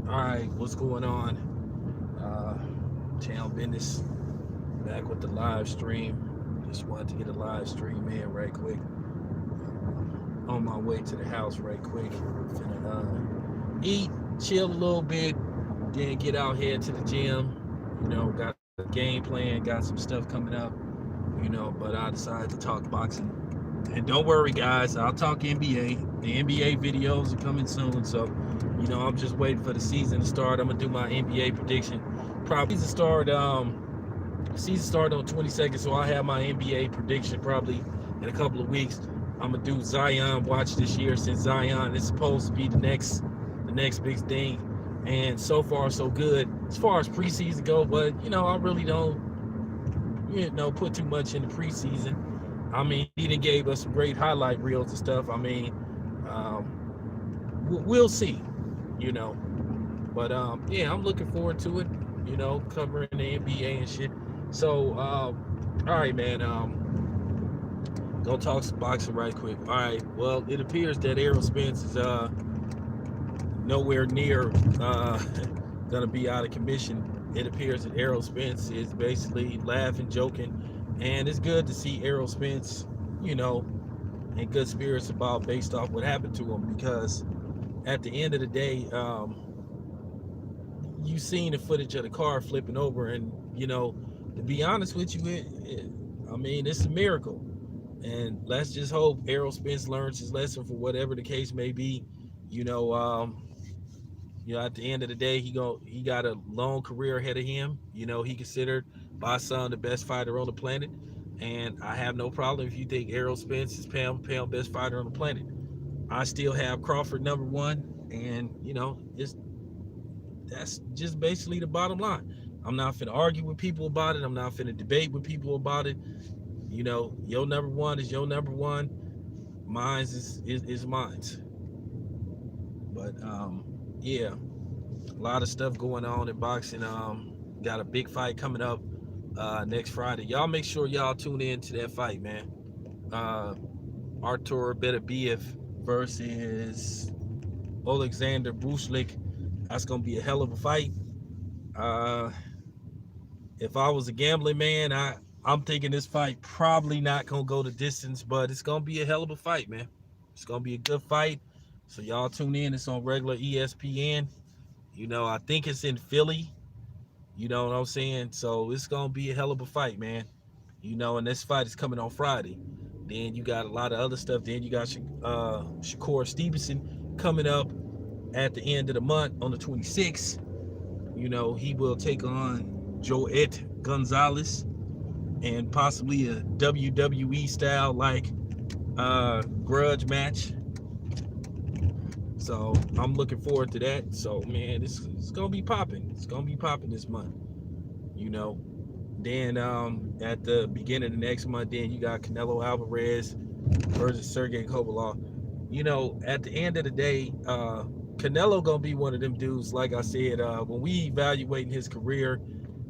All right, what's going on? Town business. Back with the live stream. Just wanted to get a live stream in right quick. On my way to the house right quick. Finna eat, chill a little bit, then get out here to the gym. Got a game plan, got some stuff coming up. But I decided to talk boxing. And don't worry, guys, I'll talk NBA. The NBA videos are coming soon, so I'm just waiting for the season to start. I'm gonna do my NBA prediction. Probably season start on 22nd, so I have my NBA prediction probably in a couple of weeks. I'm gonna do Zion watch this year since Zion is supposed to be the next big thing. And so far so good as far as preseason go, but I really don't put too much in the preseason. I mean, he done gave us some great highlight reels and stuff. I mean, we'll see, you know. But yeah, I'm looking forward to it. Covering the NBA and shit. So, all right, man. Gonna talk some boxing right quick. All right. Well, it appears that Errol Spence is nowhere near gonna be out of commission. It appears that Errol Spence is basically laughing, joking, and it's good to see Errol Spence, in good spirits about based off what happened to him, because at the end of the day, you seen the footage of the car flipping over, and to be honest with you, I mean, it's a miracle, and let's just hope Errol Spence learns his lesson for whatever the case may be. You know, um, at the end of the day, he got a long career ahead of him. He considered by some the best fighter on the planet, and I have no problem if you think Errol Spence is pound best fighter on the planet. I still have Crawford number one, and that's just basically the bottom line. I'm not finna argue with people about it. I'm not finna debate with people about it. Your number one is your number one. Mine's is mine's. But yeah, a lot of stuff going on in boxing. Got a big fight coming up next Friday. Y'all make sure y'all tune in to that fight, man. Uh, Artur Beterbiev versus Alexander Brushlik. That's gonna be a hell of a fight. Uh, if I was a gambling man, I'm thinking this fight probably not gonna go the distance, but it's gonna be a hell of a fight, man. It's gonna be a good fight. So y'all tune in. It's on regular ESPN. I think it's in Philly. You know what I'm saying? So it's gonna be a hell of a fight, man. And this fight is coming on Friday. Then you got a lot of other stuff. Then you got Shakur Stevenson coming up at the end of the month on the 26th. He will take on Joet Gonzalez, and possibly a WWE style like grudge match. So I'm looking forward to that. So man, it's gonna be popping. It's gonna be popping this month. You know. Then at the beginning of the next month, then you got Canelo Alvarez versus Sergey Kovalev. At the end of the day, Canelo gonna be one of them dudes. Like I said, when we evaluating his career,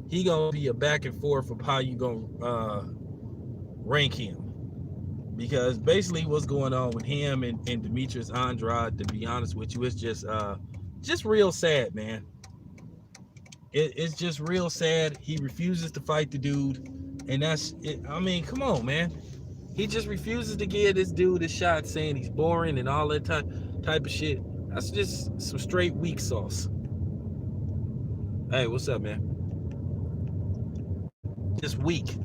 he gonna be a back and forth of how you gonna rank him. Because basically, what's going on with him and Demetrius Andrade, to be honest with you, it's just real sad, man. It's just real sad. He refuses to fight the dude, and that's it. I mean, come on, man. He just refuses to give this dude a shot, saying he's boring and all that type of shit. That's just some straight weak sauce. Hey, what's up, man? Just weak.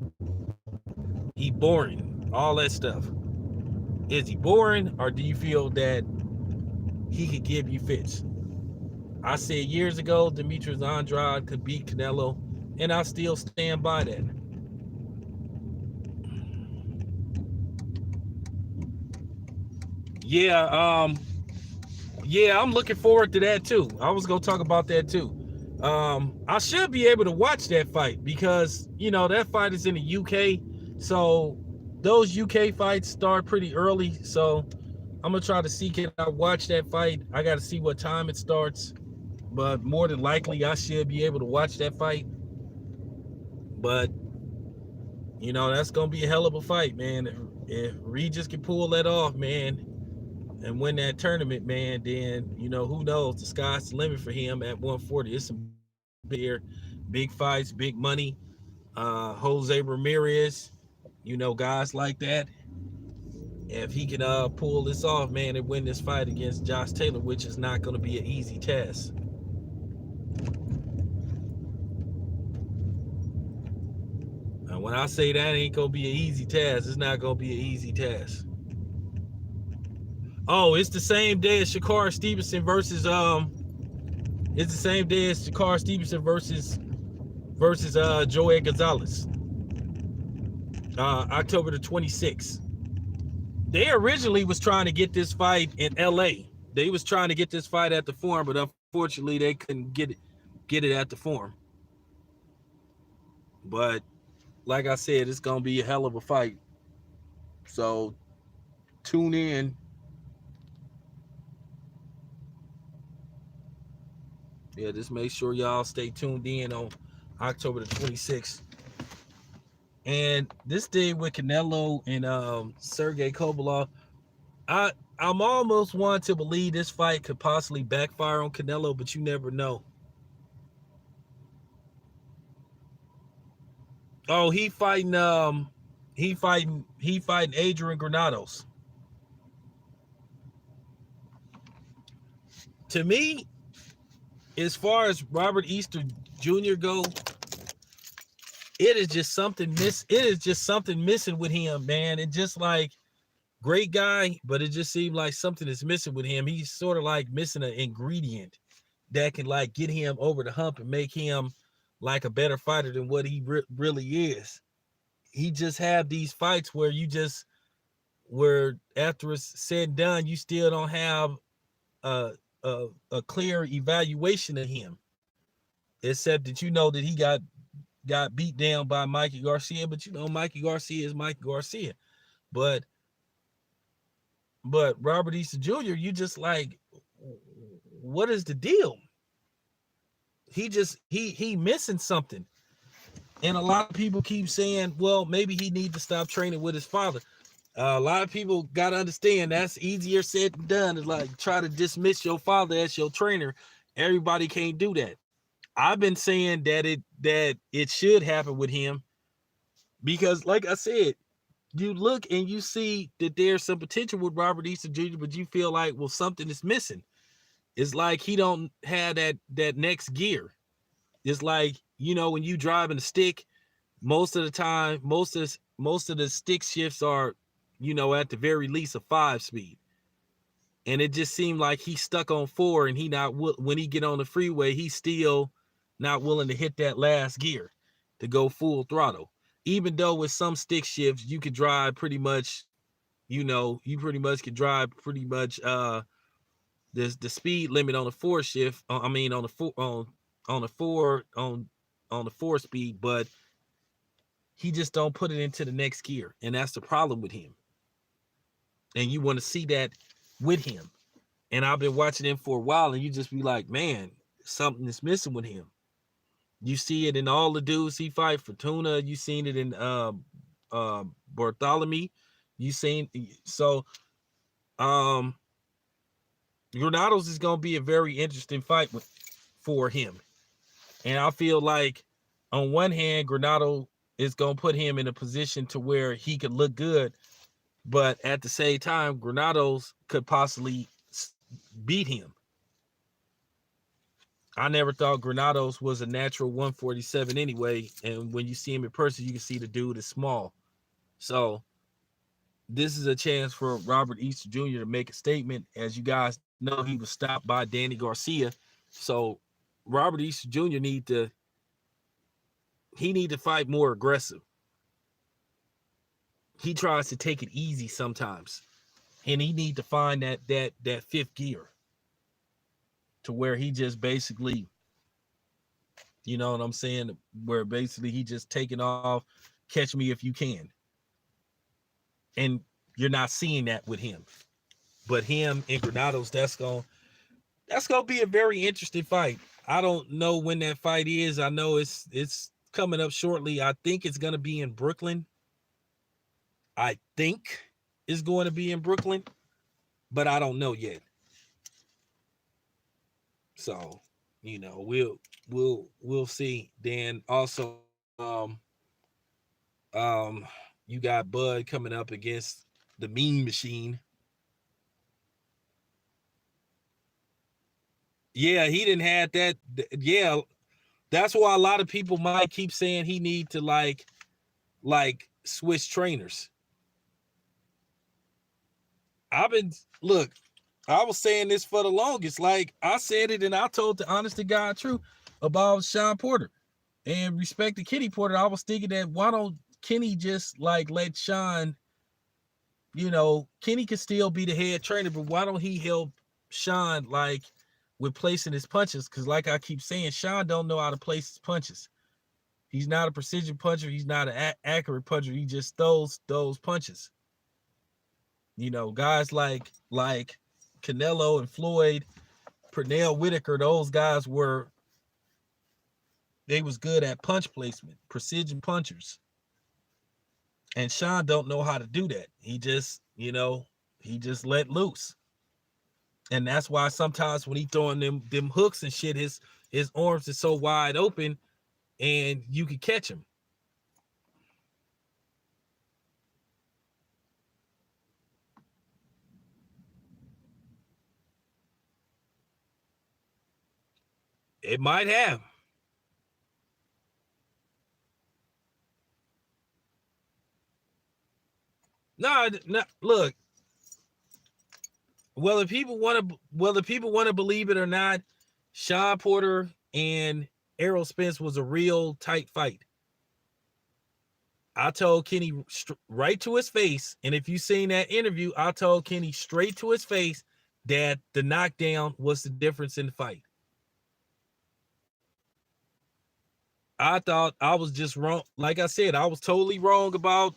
He boring. All that stuff. Is he boring, or do you feel that he could give you fits? I said years ago, Demetrius Andrade could beat Canelo, and I still stand by that. Yeah, I'm looking forward to that too. I was gonna talk about that too. I should be able to watch that fight because that fight is in the UK, so those UK fights start pretty early. So I'm gonna try to seek it out, watch that fight. I got to see what time it starts, but more than likely I should be able to watch that fight. But that's gonna be a hell of a fight, man. If Regis can pull that off, man, and win that tournament, man, then who knows? The sky's the limit for him at 140. It's some big, big fights, big money. Jose Ramirez, guys like that. If he can pull this off, man, and win this fight against Josh Taylor, which is not going to be an easy task. And when I say that ain't going to be an easy task, it's not going to be an easy task. Oh, it's the same day as Shakar Stevenson versus it's the same day as Shakar Stevenson versus Joey Gonzalez. October the 26th. They originally was trying to get this fight in LA. They was trying to get this fight at the Forum, but unfortunately they couldn't get it at the Forum. But like I said, it's gonna be a hell of a fight. So tune in. Yeah, just make sure y'all stay tuned in on October the 26th. And this thing with Canelo and Sergey Kovalev, I'm almost wanting to believe this fight could possibly backfire on Canelo, but you never know. Oh, he fighting Adrian Granados. To me, as far as Robert Easter Jr. go, it is just something missing with him, man. It just like great guy, but it just seemed like something is missing with him. He's sort of like missing an ingredient that can like get him over the hump and make him like a better fighter than what he really is. He just have these fights where where after it's said and done, you still don't have a clear evaluation of him, except that that he got beat down by Mikey Garcia, but Mikey Garcia is Mikey Garcia. But Robert Easter Jr., you just like, what is the deal? He missing something. And a lot of people keep saying, well, maybe he needs to stop training with his father. A lot of people got to understand that's easier said than done. It's like try to dismiss your father as your trainer. Everybody can't do that. I've been saying that it should happen with him because, like I said, you look and you see that there's some potential with Robert Easter Jr., but you feel like, well, something is missing. It's like he don't have that next gear. It's like, when you driving a stick, most of the time, most of the stick shifts are, at the very least a 5 speed. And it just seemed like he's stuck on 4 and when he get on the freeway, he's still not willing to hit that last gear to go full throttle. Even though with some stick shifts, you could drive pretty much, you pretty much could drive pretty much the speed limit on the 4 shift. I mean on the 4 speed, but he just don't put it into the next gear, and that's the problem with him. And you want to see that with him. And I've been watching him for a while, and you just be like, man, something is missing with him. You see it in all the dudes he fight. Fortuna, you seen it in Bartholomew. You seen so Granados is gonna be a very interesting fight for him. And I feel like on one hand, Granado is gonna put him in a position to where he could look good, but at the same time, Granados could possibly beat him. I never thought Granados was a natural 147 anyway. And when you see him in person, you can see the dude is small. So this is a chance for Robert Easter Jr. to make a statement. As you guys know, he was stopped by Danny Garcia. So Robert Easter Jr. need to fight more aggressive. He tries to take it easy sometimes. And he need to find that fifth gear, to where he just basically, you know what I'm saying, where basically he just taking off, catch me if you can. And you're not seeing that with him. But him and Granados, that's gonna be a very interesting fight. I don't know when that fight is. I know it's coming up shortly. I think it's gonna be in Brooklyn. I think it's going to be in Brooklyn. but I don't know yet. So, we'll see. Then also, um, you got Bud coming up against the Mean Machine. Yeah, he didn't have that. Yeah, that's why a lot of people might keep saying he need to like switch trainers. I've been look, I was saying this for the longest. Like I said it and I told the honest to God truth about Sean Porter. And respect to Kenny Porter, I was thinking that why don't Kenny just like let Sean, Kenny could still be the head trainer, but why don't he help Sean like with placing his punches? Because like I keep saying, Sean don't know how to place his punches. He's not a precision puncher. He's not an accurate puncher. He just throws those punches. Guys like Canelo and Floyd, Pernell Whitaker, those guys they was good at punch placement, precision punchers. And Sean don't know how to do that. He just let loose. And that's why sometimes when he throwing them hooks and shit, his arms is so wide open and you can catch him. It might have. No, look. Whether people want to believe it or not, Sean Porter and Errol Spence was a real tight fight. I told Kenny right to his face, and if you seen that interview, I told Kenny straight to his face that the knockdown was the difference in the fight. I thought I was just wrong. Like I said, I was totally wrong about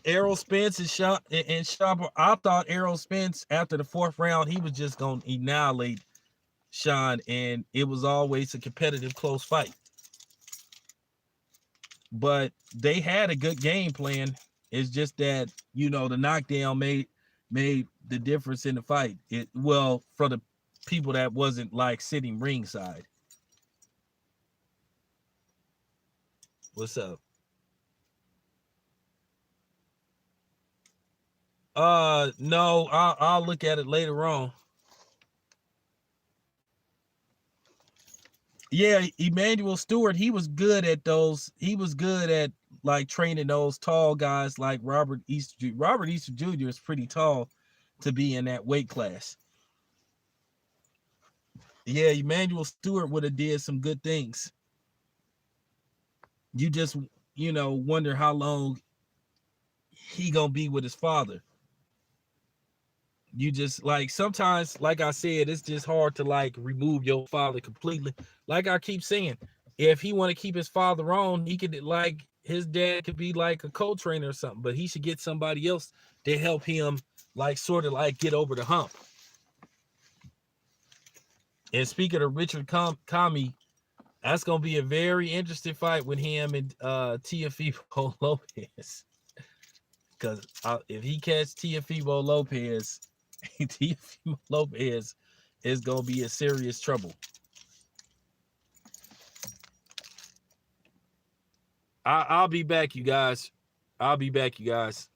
Errol Spence and Sean. I thought Errol Spence after the fourth round he was just gonna annihilate Sean, and it was always a competitive, close fight. But they had a good game plan. It's just that the knockdown made the difference in the fight. For the people that wasn't like sitting ringside. What's up? No, I'll look at it later on. Yeah, Emmanuel Stewart, he was good at those. He was good at like training those tall guys like Robert Easter Jr. Robert Easter Jr. is pretty tall to be in that weight class. Yeah, Emmanuel Stewart would have did some good things. You just, wonder how long he gonna be with his father. You just like sometimes, like I said, it's just hard to like remove your father completely. Like I keep saying, if he want to keep his father on, he could like his dad could be like a co-trainer or something, but he should get somebody else to help him like sort of like get over the hump. And speaking of Richard Kami, that's gonna be a very interesting fight with him and Teofimo Lopez. Because if he catch Teofimo Lopez, Teofimo Lopez is gonna be in serious trouble. I'll be back, you guys. I'll be back, you guys.